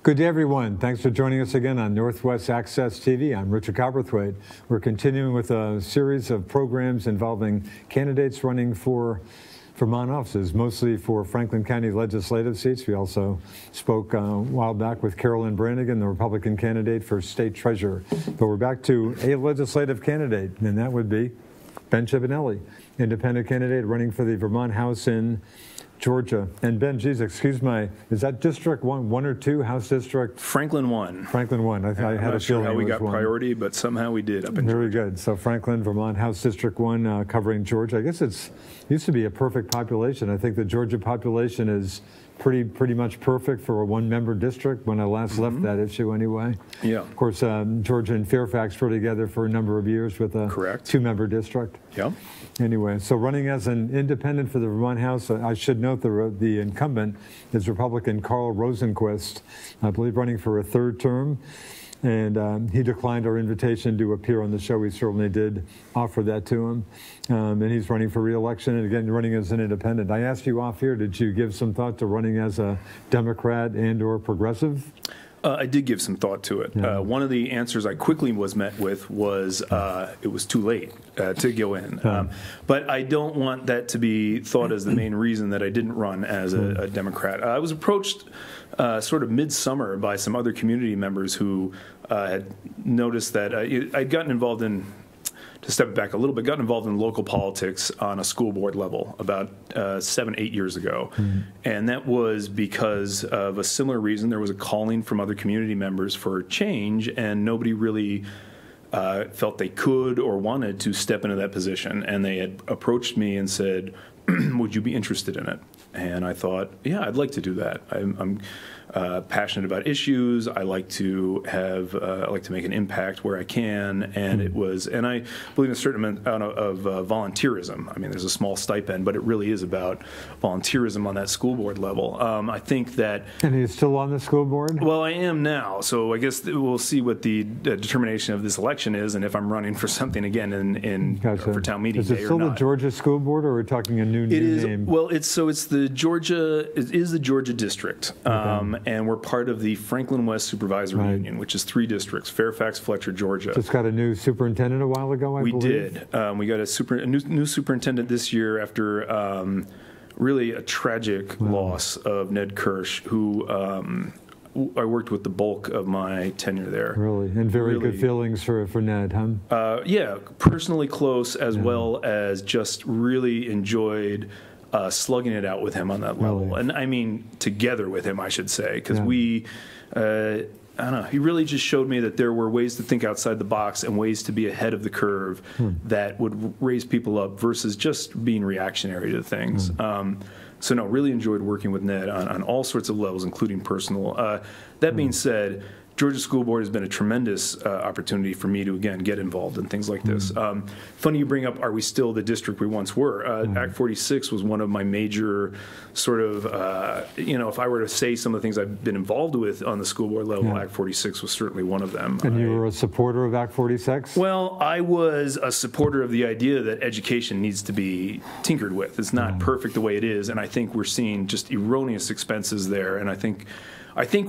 Good day, everyone. Thanks for joining us again on Northwest Access TV. I'm Richard Cowperthwait. We're continuing with a series of programs involving candidates running for Vermont offices, mostly for Franklin County legislative seats. We also spoke a while back with Carolyn Brannigan, the Republican candidate for state treasurer. But we're back to a legislative candidate, and that would be Ben Chiappinelli, independent candidate running for the Vermont House in Georgia. And Ben, geez, excuse my, is that District 1 or 2, House District? Franklin 1. Franklin 1. I had a feeling I'm not sure how we got one. priority, but somehow we did up in Very Georgia. good. So Franklin, Vermont, House District 1 covering Georgia. I guess it used to be a perfect population. I think the Georgia population is pretty much perfect for a one-member district when I last left that issue anyway. Yeah. Of course, Georgia and Fairfax were together for a number of years with a two-member district. Yeah. Anyway, so running as an independent for the Vermont House, I should note the incumbent is Republican Carl Rosenquist, I believe running for a third term. And he declined our invitation to appear on the show. We certainly did offer that to him. And he's running for re-election and again running as an independent. I asked you off here, did you give some thought to running as a Democrat and or progressive? I did give some thought to it. Yeah. One of the answers I quickly was met with was it was too late to go in. But I don't want that to be thought as the main reason that I didn't run as a Democrat. I was approached sort of midsummer by some other community members who had noticed that I'd gotten involved in, to step back a little bit, got involved in local politics on a school board level about 7-8 years ago. And that was because of a similar reason. There was a calling from other community members for change, and nobody really felt they could or wanted to step into that position. And they had approached me and said, would you be interested in it? And I thought, yeah, I'd like to do that. I'm passionate about issues. I like to have, I like to make an impact where I can, and it was, and I believe in a certain amount of volunteerism. I mean, there's a small stipend, but it really is about volunteerism on that school board level. I think that. And he's still on the school board? Well, I am now, so I guess we'll see what the determination of this election is, and if I'm running for something again in for town meeting day or not. Is it still the Georgia school board, or are we talking a new name? Well, it's the Georgia. It is the Georgia district. And we're part of the Franklin West Supervisory Union, which is 3 districts: Fairfax, Fletcher, Georgia. Just got a new superintendent a while ago, I believe. We did. We got a new superintendent this year after really a tragic loss of Ned Kirsch, who I worked with the bulk of my tenure there. Really? And very good feelings for Ned, huh? Yeah, personally close, as well as just really enjoyed slugging it out with him on that level. And I mean together with him, I should say, because we, I don't know, he really just showed me that there were ways to think outside the box and ways to be ahead of the curve that would raise people up versus just being reactionary to things. So no, really enjoyed working with Ned on all sorts of levels, including personal. That being said, Georgia School Board has been a tremendous opportunity for me to, again, get involved in things like this. Funny you bring up, are we still the district we once were? Act 46 was one of my major sort of, if I were to say some of the things I've been involved with on the school board level, Act 46 was certainly one of them. And you were a supporter of Act 46? Well, I was a supporter of the idea that education needs to be tinkered with. It's not perfect the way it is, and I think we're seeing just erroneous expenses there, and I think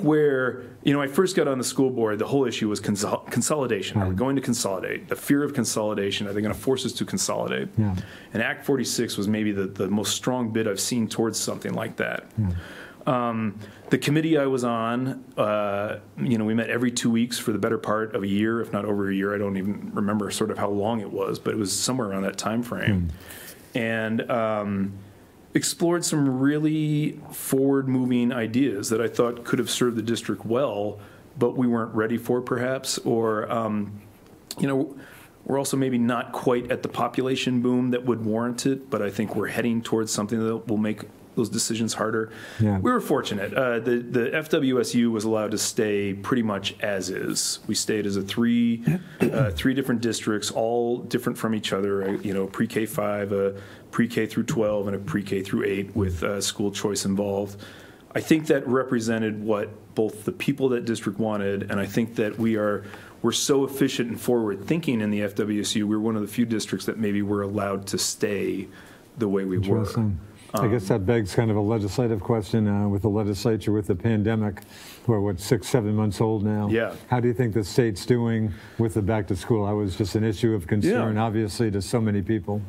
where, I first got on the school board, the whole issue was consolidation. Are we going to consolidate? The fear of consolidation. Are they going to force us to consolidate? And Act 46 was maybe the most strong bid I've seen towards something like that. The committee I was on, we met every 2 weeks for the better part of a year, if not over a year. I don't even remember sort of how long it was, but it was somewhere around that time frame. And explored some really forward-moving ideas that I thought could have served the district well, but we weren't ready for, perhaps, or we're also maybe not quite at the population boom that would warrant it, but I think we're heading towards something that will make those decisions harder. We were fortunate. The FWSU was allowed to stay pretty much as is. We stayed as three different districts, all different from each other. Pre-K 5, a pre-K through 12, and a pre-K through 8 with school choice involved. I think that represented what both the people that district wanted, and I think that we're so efficient and forward thinking in the FWSU. We're one of the few districts that maybe were allowed to stay the way we were. I guess that begs kind of a legislative question with the legislature, with the pandemic. We're, what, 6, 7 months old now? Yeah. How do you think the state's doing with the back to school? That was just an issue of concern, obviously, to so many people.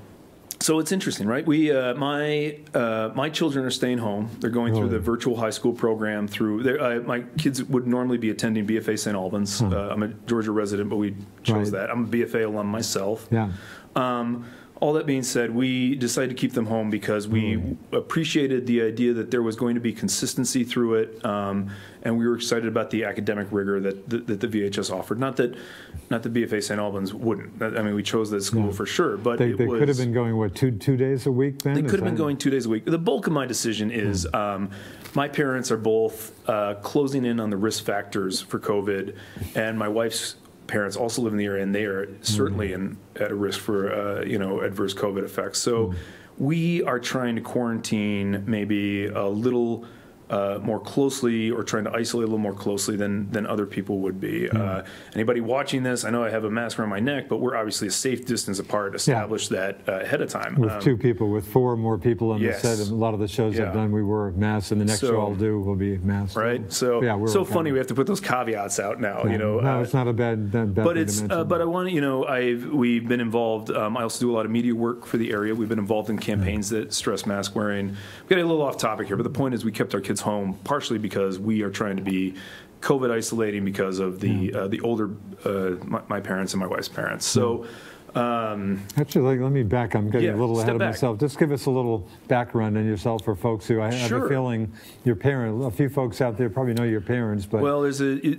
So it's interesting, right? We, my children are staying home. They're going through the virtual high school program. My kids would normally be attending BFA St. Albans. I'm a Georgia resident, but we chose that. I'm a BFA alum myself. Yeah. All that being said, we decided to keep them home because we appreciated the idea that there was going to be consistency through it, and we were excited about the academic rigor that the VHS offered. Not that BFA St. Albans wouldn't. I mean, we chose that school for sure, but they could have been going, what, two days a week then? They could have been going 2 days a week. The bulk of my decision is my parents are both closing in on the risk factors for COVID, and my wife's parents also live in the area, and they are certainly at a risk for adverse COVID effects. So we are trying to quarantine maybe a little more closely, or trying to isolate a little more closely than other people would be. Anybody watching this, I know I have a mask around my neck, but we're obviously a safe distance apart, established that ahead of time. With 2 people, with 4 more people on the set, a lot of the shows I've done, we wore masks, and the next show I'll do will be masked. Right? So, so funny we have to put those caveats out now. No, it's not a bad but it's but I want to, we've been involved. I also do a lot of media work for the area. We've been involved in campaigns that stress mask wearing. We're getting a little off topic here, but the point is we kept our kids home partially because we are trying to be COVID isolating because of the older my parents and my wife's parents. So actually, let me back. I'm getting a little ahead of myself. Just give us a little background on yourself for folks who I have a feeling your parent. A few folks out there probably know your parents, but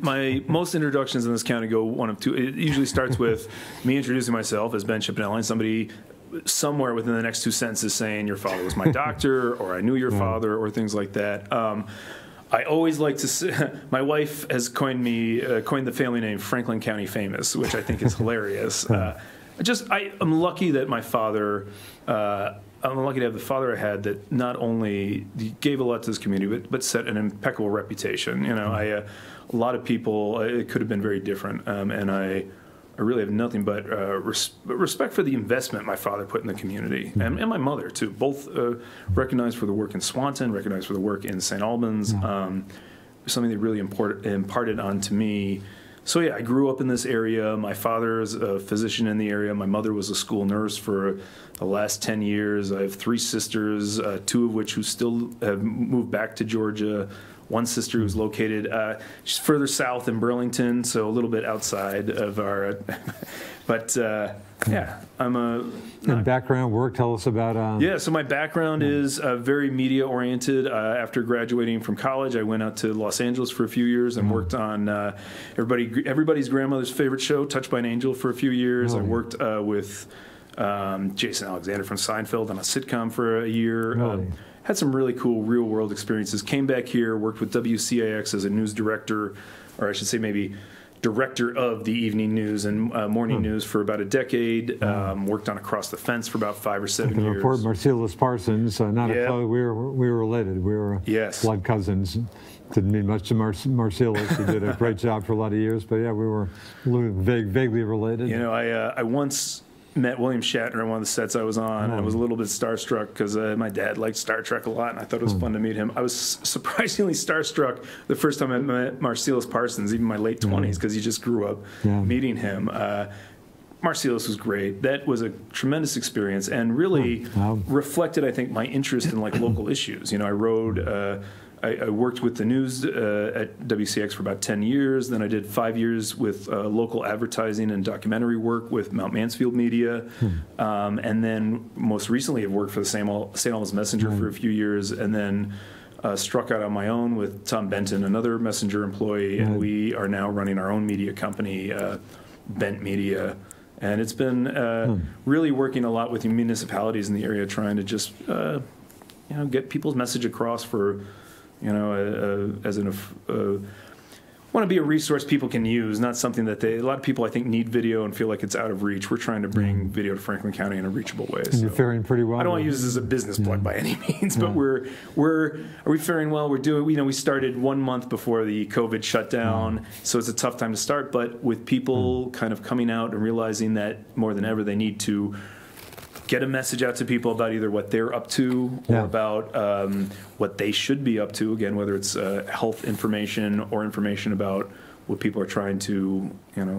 my most introductions in this county go one of two. It usually starts with me introducing myself as Ben Chiappinelli, and somebody somewhere within the next 2 sentences saying your father was my doctor, or I knew your father, or things like that. I always like to say, my wife has coined the family name Franklin County Famous, which I think is hilarious. I'm lucky that my father, I'm lucky to have the father I had that not only gave a lot to this community, but set an impeccable reputation. A lot of people, it could have been very different, and I really have nothing but respect for the investment my father put in the community, and my mother too. Both recognized for the work in Swanton, recognized for the work in St. Albans. Something that really imparted onto me. So I grew up in this area. My father is a physician in the area. My mother was a school nurse for the last 10 years. I have 3 sisters, 2 of which who still have moved back to Georgia. One sister who's located she's further south in Burlington, so a little bit outside of our. But I'm a. And background work. Tell us about. So my background is very media oriented. After graduating from college, I went out to Los Angeles for a few years and worked on everybody's grandmother's favorite show, Touched by an Angel, for a few years. I worked with Jason Alexander from Seinfeld on a sitcom for a year. Had some really cool real-world experiences. Came back here, worked with WCAX as a news director, or I should say maybe director of the evening news and morning news for about a decade. Worked on Across the Fence for about 5 or 7 years. Report Marcellus Parsons, not a we were related. We were blood cousins. Didn't mean much to Marcellus. He did a great job for a lot of years, but we were vaguely related. I once met William Shatner on one of the sets I was on, and I was a little bit starstruck because my dad liked Star Trek a lot, and I thought it was fun to meet him. I was surprisingly starstruck the first time I met Marcellus Parsons, even in my late 20s, because you just grew up meeting him. Marcellus was great. That was a tremendous experience, and really reflected, I think, my interest in local issues. I rode. I worked with the news at WCX for about 10 years. Then I did 5 years with local advertising and documentary work with Mount Mansfield Media. And then most recently I've worked for the St. Albans Messenger for a few years, and then struck out on my own with Tom Benton, another Messenger employee, and we are now running our own media company, Bent Media. And it's been really working a lot with the municipalities in the area, trying to just get people's message across for want to be a resource people can use, not something that a lot of people I think need video and feel like it's out of reach. We're trying to bring video to Franklin County in a reachable way. And you're faring pretty well. I don't want to use this as a business plug by any means, but are we faring well? We're doing. We started 1 month before the COVID shutdown, so it's a tough time to start. But with people kind of coming out and realizing that more than ever they need to get a message out to people about either what they're up to or about what they should be up to. Again, whether it's health information or information about what people are trying to,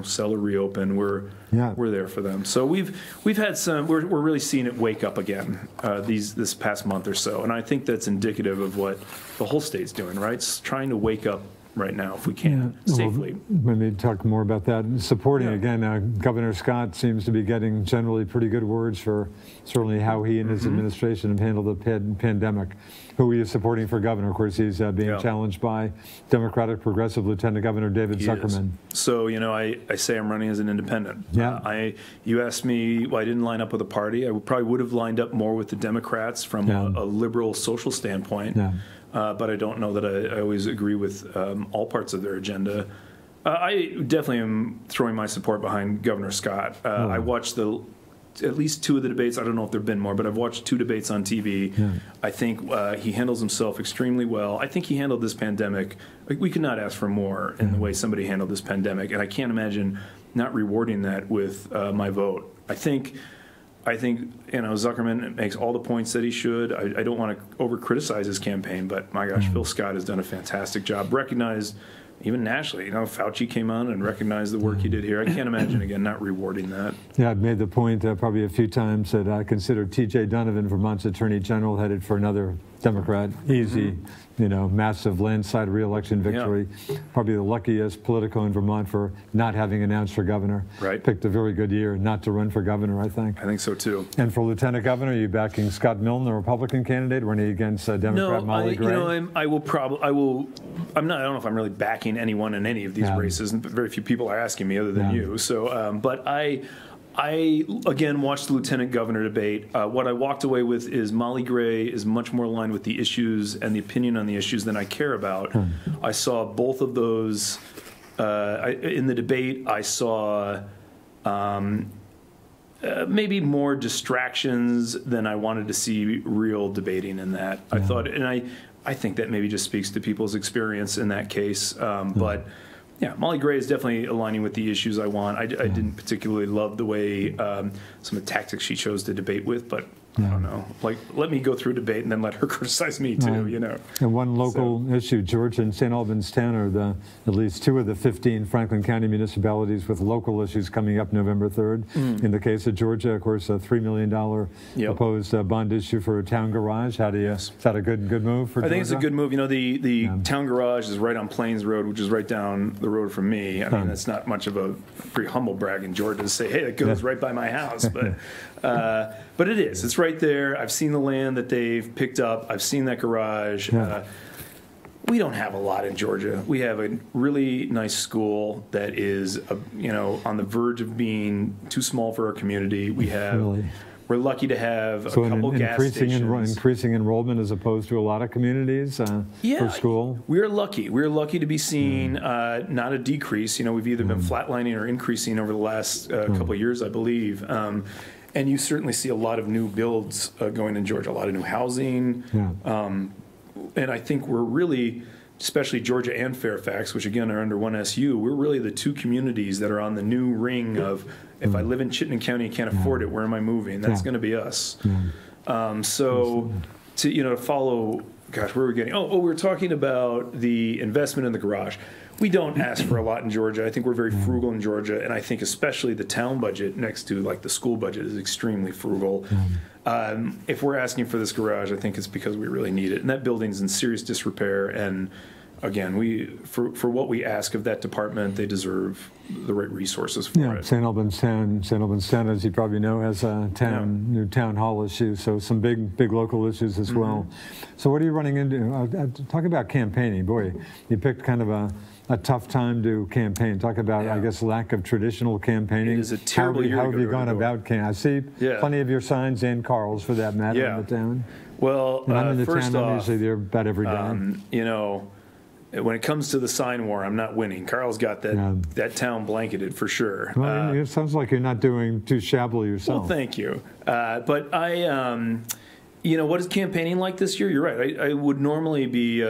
sell or reopen. We're there for them. So we've had some. We're really seeing it wake up again this past month or so, and I think that's indicative of what the whole state's doing. Right, it's trying to wake up right now if we can safely. Well, maybe talk more about that. Supporting again, Governor Scott seems to be getting generally pretty good words for certainly how he and his administration have handled the pandemic. Who are you supporting for governor? Of course, he's being challenged by Democratic Progressive Lieutenant Governor David Zuckerman. So, I say I'm running as an independent. You asked me why I didn't line up with a party. I probably would have lined up more with the Democrats from a liberal social standpoint. But I don't know that I always agree with all parts of their agenda. I definitely am throwing my support behind Governor Scott. I watched at least two of the debates. I don't know if there have been more, but I've watched two debates on TV. I think he handles himself extremely well. I think he handled this pandemic. We could not ask for more in the way somebody handled this pandemic, and I can't imagine not rewarding that with my vote. I think Zuckerman makes all the points that he should. I don't want to over-criticize his campaign, but my gosh, Phil Scott has done a fantastic job. Recognized even nationally, Fauci came on and recognized the work he did here. I can't imagine, again, not rewarding that. Yeah, I've made the point probably a few times that I consider T.J. Donovan, Vermont's Attorney General, headed for another Democrat. Easy, massive landslide re-election victory. Probably the luckiest Politico in Vermont for not having announced for governor. Right. Picked a very good year not to run for governor, I think. I think so, too. And for Lieutenant Governor, are you backing Scott Milne, the Republican candidate, running against Democrat Molly Gray? I will. I'm not. I don't know if I'm really backing anyone in any of these races. Very few people are asking me other than you. So, but I again watched the lieutenant governor debate. What I walked away with is Molly Gray is much more aligned with the issues and the opinion on the issues than I care about. I saw both of those in the debate. I saw maybe more distractions than I wanted to see real debating in that. I thought, and I think that maybe just speaks to people's experience in that case. But yeah, Molly Gray is definitely aligning with the issues I want. I didn't particularly love the way some of the tactics she chose to debate with, but I don't know. Like, let me go through a debate and then let her criticize me too, And one local issue, Georgia and St. Albans Town are at least two of the 15 Franklin County municipalities with local issues coming up November 3rd. In the case of Georgia, of course, a $3 million proposed bond issue for a town garage. Is that a good move for Georgia? I think it's a good move. The town garage is right on Plains Road, which is right down the road from me. I mean, it's not much of a pretty humble brag in Georgia to say, hey, that goes right by my house. But it is. It's right there. I've seen the land that they've picked up. I've seen that garage. We don't have a lot in Georgia. We have a really nice school that is, on the verge of being too small for our community. We're lucky to have a couple gas stations. Increasing enrollment as opposed to a lot of communities for school. We're lucky. We're lucky to be seeing not a decrease. We've either been flatlining or increasing over the last couple of years, I believe. And you certainly see a lot of new builds going in Georgia, a lot of new housing. And I think we're really, especially Georgia and Fairfax, which again are under one SU, we're really the two communities that are on the new ring of, if I live in Chittenden County and can't afford it, where am I moving? That's going to be us. So to follow, gosh, where are we getting? Oh, we're talking about the investment in the garage. We don't ask for a lot in Georgia. I think we're very frugal in Georgia, and I think especially the town budget next to like the school budget is extremely frugal. If we're asking for this garage, I think it's because we really need it, and that building's in serious disrepair. And again, for what we ask of that department, they deserve the right resources for it. St. Albans Town, as you probably know, has a new town hall issue, so some big local issues as well. So what are you running into? Talk about campaigning. Boy, you picked kind of a tough time to campaign. Talk about, I guess, lack of traditional campaigning. It is a terrible year. How have you gone about campaigning? I see plenty of your signs and Carl's, for that matter, in the town. Well, and I'm in the first town. off, I'm usually there about every day. When it comes to the sign war, I'm not winning. Carl's got that town blanketed for sure. Well, it sounds like you're not doing too shabbily yourself. Well, thank you. But I, what is campaigning like this year? You're right. I would normally be,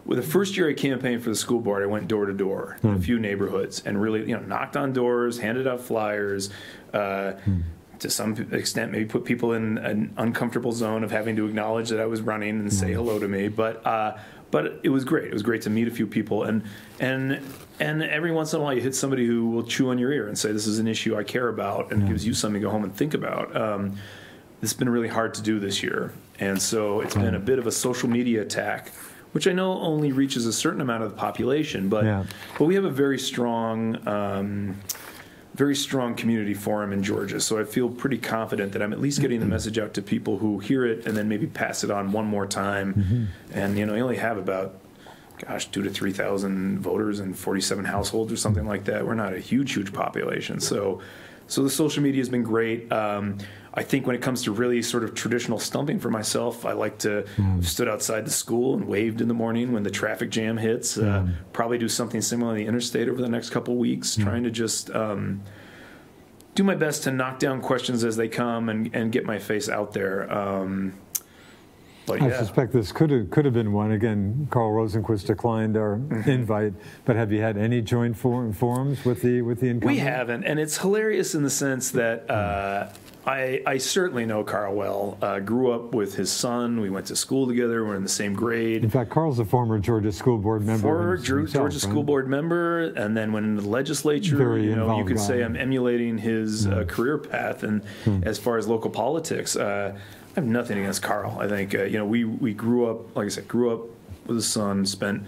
with the first year I campaigned for the school board, I went door to door in a few neighborhoods and really, knocked on doors, handed out flyers, to some extent, maybe put people in an uncomfortable zone of having to acknowledge that I was running and say hello to me. But it was great. It was great to meet a few people, and every once in a while you hit somebody who will chew on your ear and say, "This is an issue I care about," and gives you something to go home and think about. This has been really hard to do this year, and so it's been a bit of a social media attack, which I know only reaches a certain amount of the population, but we have a very strong community forum in Georgia, so I feel pretty confident that I'm at least getting the message out to people who hear it and then maybe pass it on one more time. And you only have about 2,000 to 3,000 voters in 47 households or something like that. We're not a huge population, so the social media has been great. I think when it comes to really sort of traditional stumping for myself, I like to stood outside the school and waved in the morning when the traffic jam hits. Probably do something similar on the interstate over the next couple of weeks, trying to just do my best to knock down questions as they come and get my face out there. I suspect this could have been one. Again, Carl Rosenquist declined our invite, but have you had any joint forums with the incumbent? We haven't, and it's hilarious in the sense that I certainly know Carl well. Grew up with his son. We went to school together. We're in the same grade. In fact, Carl's a former Georgia school board member. Georgia school board member, and then went into the legislature. You could say I'm emulating his career path. And as far as local politics, I have nothing against Carl. I think we grew up, like I said, with his son. Spent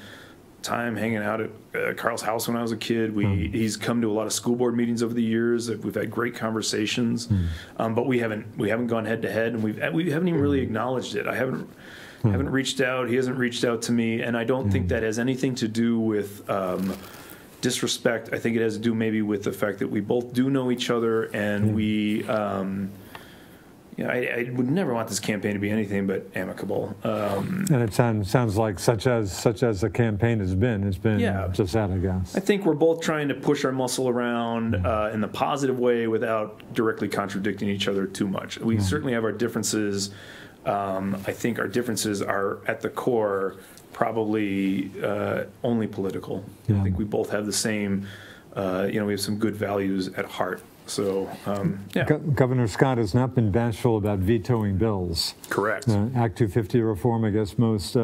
time hanging out at Carl's house when I was a kid. He's come to a lot of school board meetings over the years. We've had great conversations, but we haven't gone head to head, and we haven't even really acknowledged it. I haven't reached out. He hasn't reached out to me, and I don't think that has anything to do with disrespect. I think it has to do maybe with the fact that we both do know each other, and we. I would never want this campaign to be anything but amicable. And it sounds like such as the campaign has been. It's been just that, I guess. I think we're both trying to push our muscle around in the positive way without directly contradicting each other too much. We certainly have our differences. I think our differences are at the core probably only political. I think we both have the same. We have some good values at heart. So, Governor Scott has not been bashful about vetoing bills. Correct. Act 250 reform, I guess most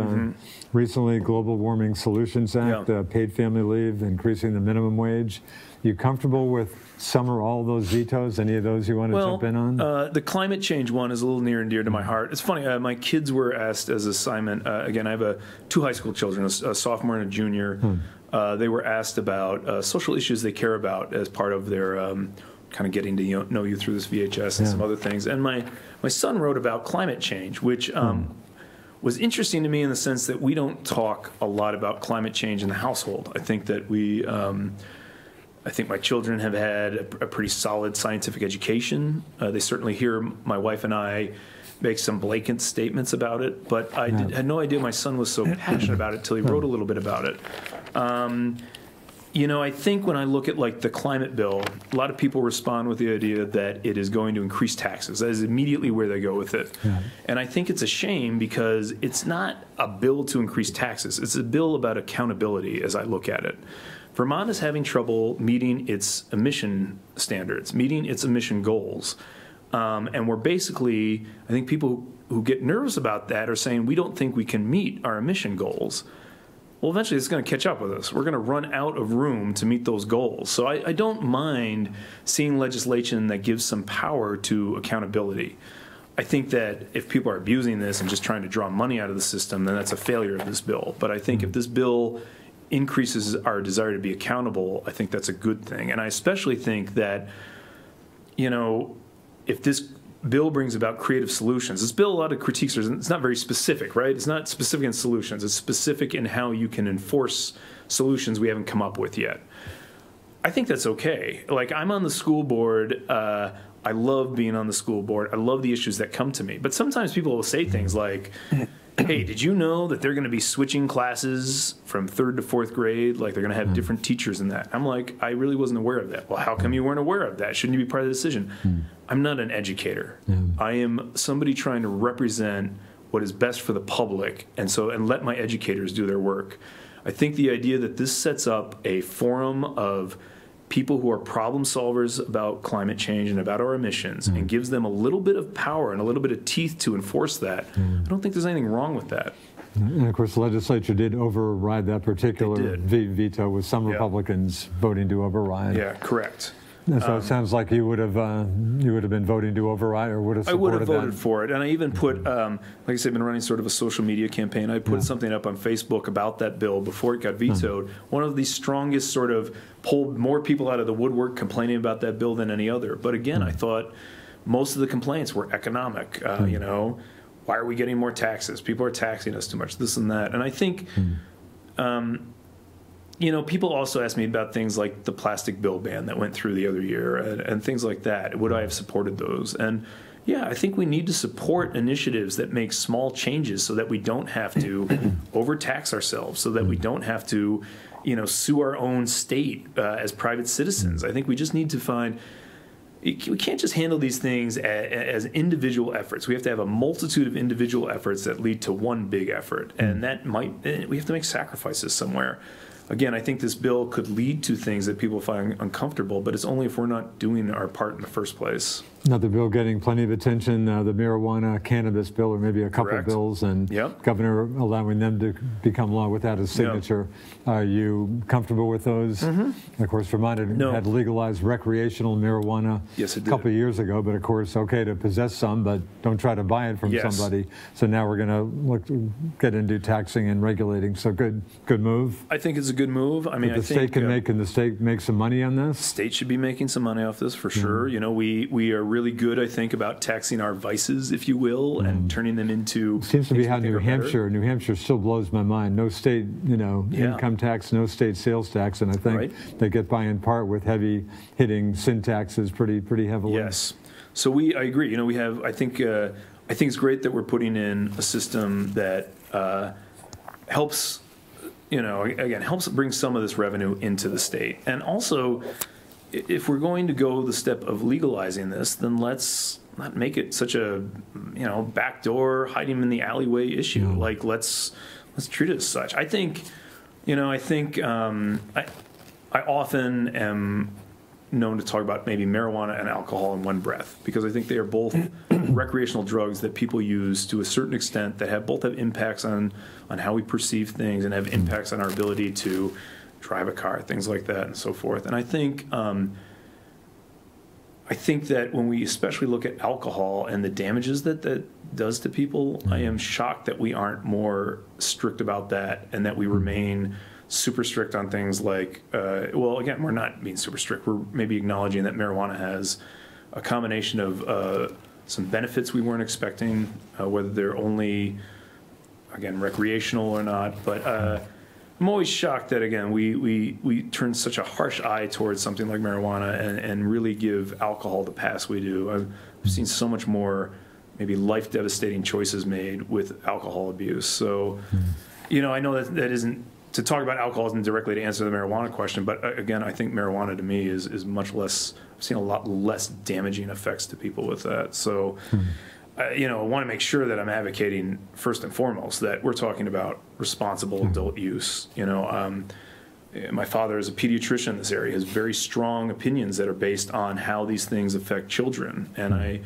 recently, Global Warming Solutions Act, paid family leave, increasing the minimum wage. You comfortable with some or all those vetoes? Any of those you want to jump in on? The climate change one is a little near and dear to my heart. It's funny, my kids were asked as assignment, again, I have two high school children, a sophomore and a junior. They were asked about social issues they care about as part of their kind of getting to know you through this VHS and some other things. And my son wrote about climate change, which was interesting to me in the sense that we don't talk a lot about climate change in the household. I think that I think my children have had a pretty solid scientific education. They certainly hear my wife and I make some blatant statements about it, but I had no idea my son was so passionate about it until he wrote a little bit about it. I think when I look at like the climate bill, a lot of people respond with the idea that it is going to increase taxes. That is immediately where they go with it. And I think it's a shame because it's not a bill to increase taxes. It's a bill about accountability as I look at it. Vermont is having trouble meeting its emission standards, meeting its emission goals. And we're basically, I think people who get nervous about that are saying we don't think we can meet our emission goals. Well, eventually it's going to catch up with us. We're going to run out of room to meet those goals. So I don't mind seeing legislation that gives some power to accountability. I think that if people are abusing this and just trying to draw money out of the system, then that's a failure of this bill. But I think if this bill increases our desire to be accountable, I think that's a good thing. And I especially think that, if this bill brings about creative solutions. This bill, a lot of critiques are, it's not very specific, right? It's not specific in solutions. It's specific in how you can enforce solutions we haven't come up with yet. I think that's okay. Like, I'm on the school board. I love being on the school board. I love the issues that come to me. But sometimes people will say things like, hey, did you know that they're going to be switching classes from 3rd to 4th grade? Like, they're going to have different teachers in that. I'm like, I really wasn't aware of that. Well, how come you weren't aware of that? Shouldn't you be part of the decision? I'm not an educator. I am somebody trying to represent what is best for the public, and let my educators do their work. I think the idea that this sets up a forum of people who are problem solvers about climate change and about our emissions and gives them a little bit of power and a little bit of teeth to enforce that, I don't think there's anything wrong with that. And of course, the legislature did override that particular veto, with some Republicans voting to override. Yeah, correct. And so it sounds like you would have been voting to override, or would have supported that. I would have voted for it, and I even put, like I said, I've been running sort of a social media campaign. I put something up on Facebook about that bill before it got vetoed. One of the strongest sort of pulled more people out of the woodwork complaining about that bill than any other. But again, I thought most of the complaints were economic. You know, why are we getting more taxes? People are taxing us too much, this and that. And I think, you know, people also ask me about things like the plastic bill ban that went through the other year and things like that. Would I have supported those? And yeah, I think we need to support initiatives that make small changes so that we don't have to overtax ourselves, so that we don't have to, you know, sue our own state as private citizens. I think we just need to find, we can't just handle these things as individual efforts. We have to have a multitude of individual efforts that lead to one big effort. And that we have to make sacrifices somewhere. Again, I think this bill could lead to things that people find uncomfortable, but it's only if we're not doing our part in the first place. Another bill getting plenty of attention, the marijuana cannabis bill, or maybe a couple of bills, and Governor allowing them to become law without his signature. Are you comfortable with those? Of course, Vermont had legalized recreational marijuana a couple of years ago, but of course, okay to possess some, but don't try to buy it from somebody. So now we're going to get into taxing and regulating. So good move. I think it's a good move. I mean, the state can the state make some money on this? The state should be making some money off this for sure. You know, we are really good, I think, about taxing our vices, if you will, and turning them into. It seems to be how New Hampshire still blows my mind. No state, you know, income tax, no state sales tax, and I think they get by in part with heavy hitting sin taxes pretty heavily. Yes. So I agree. You know, we have. I think it's great that we're putting in a system that helps. You know, again, helps bring some of this revenue into the state. And also, if we're going to go the step of legalizing this, then let's not make it such a, you know, backdoor, hiding them in the alleyway issue. Like, let's treat it as such. I think, you know, I often am known to talk about maybe marijuana and alcohol in one breath, because I think they are both recreational drugs that people use to a certain extent that both have impacts on how we perceive things and have impacts on our ability to drive a car, things like that, and so forth. And I think that when we especially look at alcohol and the damages that does to people, I am shocked that we aren't more strict about that, and that we remain super strict on things like, well, again, we're not being super strict. We're maybe acknowledging that marijuana has a combination of some benefits we weren't expecting, whether they're only, again, recreational or not. But I'm always shocked that, again, we turn such a harsh eye towards something like marijuana and really give alcohol the pass we do. I've seen so much more maybe life-devastating choices made with alcohol abuse. So, you know, I know that isn't, to talk about alcohol isn't directly to answer the marijuana question, but again, I think marijuana to me is much less, I've seen a lot less damaging effects to people with that. So, you know, I want to make sure that I'm advocating first and foremost that we're talking about responsible adult use. You know, my father is a pediatrician in this area, has very strong opinions that are based on how these things affect children. And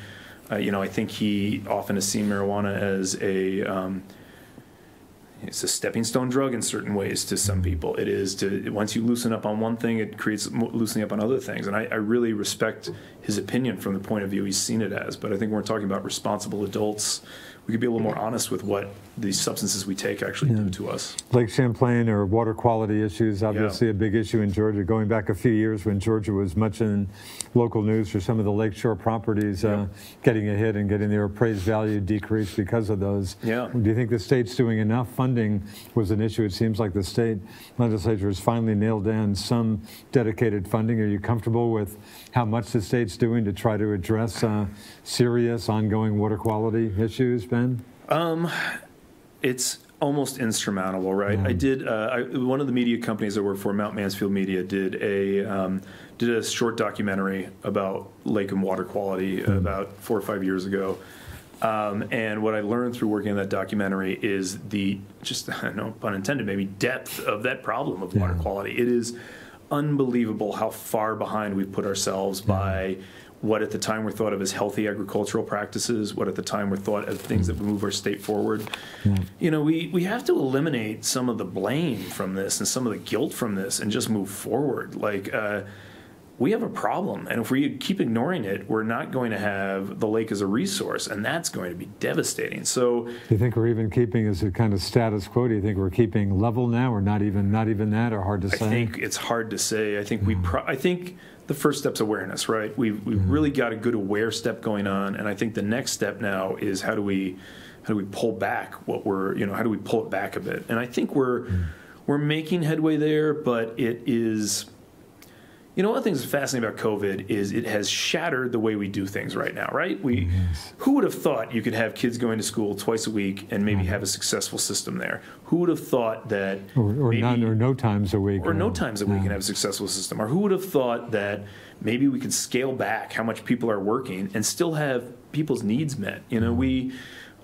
you know, I think he often has seen marijuana as it's a stepping stone drug in certain ways to some people. It is once you loosen up on one thing, it creates loosening up on other things. And I really respect his opinion from the point of view he's seen it as. But I think when we're talking about responsible adults, we could be a little more honest with what these substances we take actually do to us. Lake Champlain or water quality issues, obviously a big issue in Georgia. Going back a few years when Georgia was much in local news for some of the lakeshore properties getting a hit and getting their appraised value decreased because of those. Do you think the state's doing enough? Funding was an issue. It seems like the state legislature has finally nailed down some dedicated funding. Are you comfortable with how much the state's doing to try to address serious ongoing water quality issues, Ben? It's almost insurmountable, right? I did one of the media companies I work for, Mount Mansfield Media, did a short documentary about lake and water quality about 4 or 5 years ago. And what I learned through working on that documentary is the, just no pun intended, maybe depth of that problem of water quality. It is unbelievable how far behind we've put ourselves by what at the time were thought of as healthy agricultural practices, what at the time were thought of things that would move our state forward. You know, we have to eliminate some of the blame from this and some of the guilt from this and just move forward. Like, we have a problem, and if we keep ignoring it, we're not going to have the lake as a resource, and that's going to be devastating. So, do you think we're even keeping as a kind of status quo? Do you think we're keeping level now, or not even that, or hard to say? I think it's hard to say. I think I think the first step's awareness, right? We've really got a good aware step going on, and I think the next step now is how do we pull back what we're, you know, how do we pull it back a bit? And I think we're making headway there, but it is. You know, one of the things that's fascinating about COVID is it has shattered the way we do things right now, right? Who would have thought you could have kids going to school twice a week and maybe have a successful system there? Who would have thought that or no times a week. Or no times a week and have a successful system? Or who would have thought that maybe we could scale back how much people are working and still have people's needs met? You know,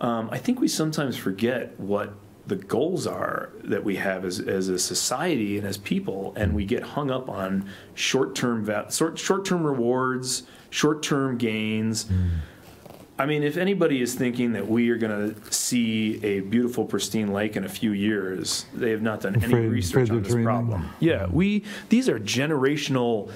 I think we sometimes forget what the goals are that we have as a society and as people, and we get hung up on short-term rewards, short-term gains. I mean, if anybody is thinking that we are going to see a beautiful, pristine lake in a few years, they have not done any research on this problem. Yeah, these are generational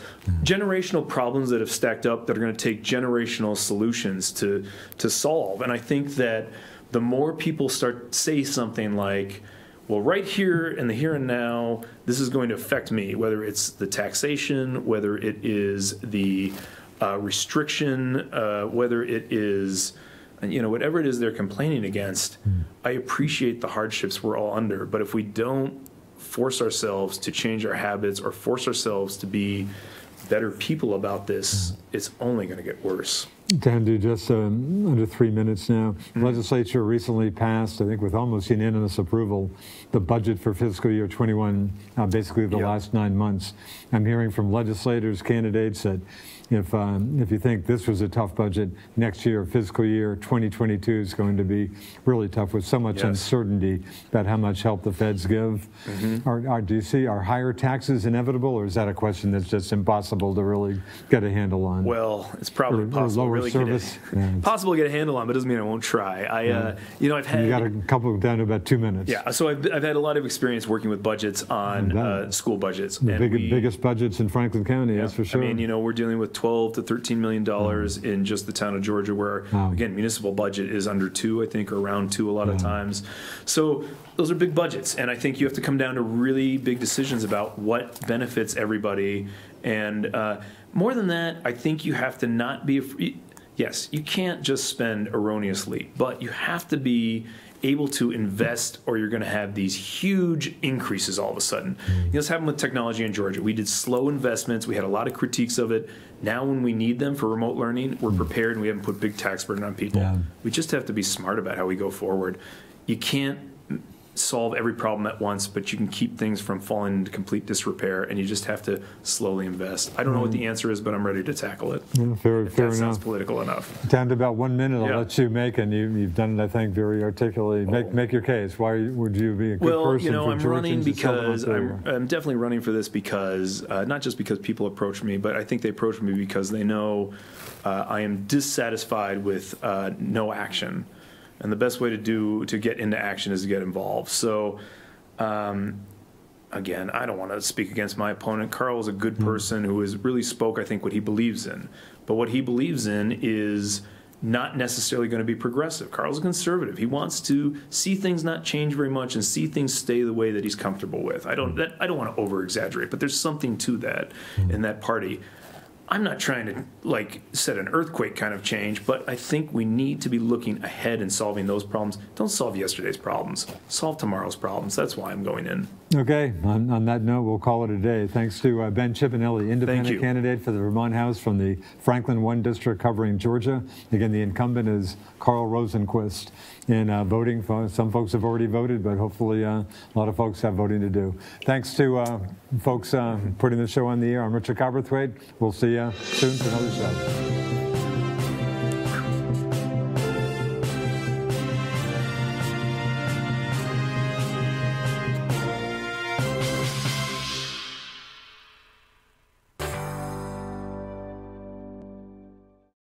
problems that have stacked up that are going to take generational solutions to solve. And I think that the more people say something like, well, right here in the here and now, this is going to affect me, whether it's the taxation, whether it is the restriction, whether it is, you know, whatever it is they're complaining against, I appreciate the hardships we're all under. But if we don't force ourselves to change our habits or force ourselves to be better people about this, it's only going to get worse. Down to just under 3 minutes now. Legislature recently passed, I think with almost unanimous approval, the budget for fiscal year 21, basically the last 9 months. I'm hearing from legislators, candidates, that if you think this was a tough budget, next year, fiscal year 2022 is going to be really tough with so much uncertainty about how much help the feds give. Do you see, are higher taxes inevitable, or is that a question that's just impossible to really get a handle on? Well, it's probably possible. Really possible to get a handle on, but doesn't mean I won't try. You know, I've had. You got a couple down to about 2 minutes. Yeah, so I've had a lot of experience working with budgets on school budgets. The biggest budgets in Franklin County, that's for sure. I mean, you know, we're dealing with $12 to $13 million in just the town of Georgia, where again, municipal budget is under 2, I think, or around 2 a lot of times. So those are big budgets, and I think you have to come down to really big decisions about what benefits everybody. And more than that, I think you have to not be. Yes, you can't just spend erroneously, but you have to be able to invest, or you're going to have these huge increases all of a sudden. You know, this happened with technology in Georgia. We did slow investments. We had a lot of critiques of it. Now when we need them for remote learning, we're prepared, and we haven't put big tax burden on people. We just have to be smart about how we go forward. You can't solve every problem at once, but you can keep things from falling into complete disrepair, and you just have to slowly invest. I don't know what the answer is, but I'm ready to tackle it. Fair enough. Sounds political enough. Down to about 1 minute, I'll let you make, and you've done it, I think, very articulately. Make your case. Why would you be a good person? Well, you know, for I'm running because I'm definitely running for this because not just because people approach me, but I think they approach me because they know I am dissatisfied with no action. And the best way to get into action is to get involved. So, again, I don't want to speak against my opponent. Carl is a good person who has really spoke, I think, what he believes in. But what he believes in is not necessarily going to be progressive. Carl's a conservative. He wants to see things not change very much and see things stay the way that he's comfortable with. I don't want to over-exaggerate, but there's something to that in that party. I'm not trying to, like, set an earthquake kind of change, but I think we need to be looking ahead and solving those problems. Don't solve yesterday's problems. Solve tomorrow's problems. That's why I'm going in. Okay. On that note, we'll call it a day. Thanks to Ben Chiappinelli, independent candidate for the Vermont House from the Franklin 1 district covering Georgia. Again, the incumbent is Carl Rosenquist. In voting, some folks have already voted, but hopefully a lot of folks have voting to do. Thanks to folks putting the show on the air. I'm Richard Cowperthwait. We'll see you soon for another show.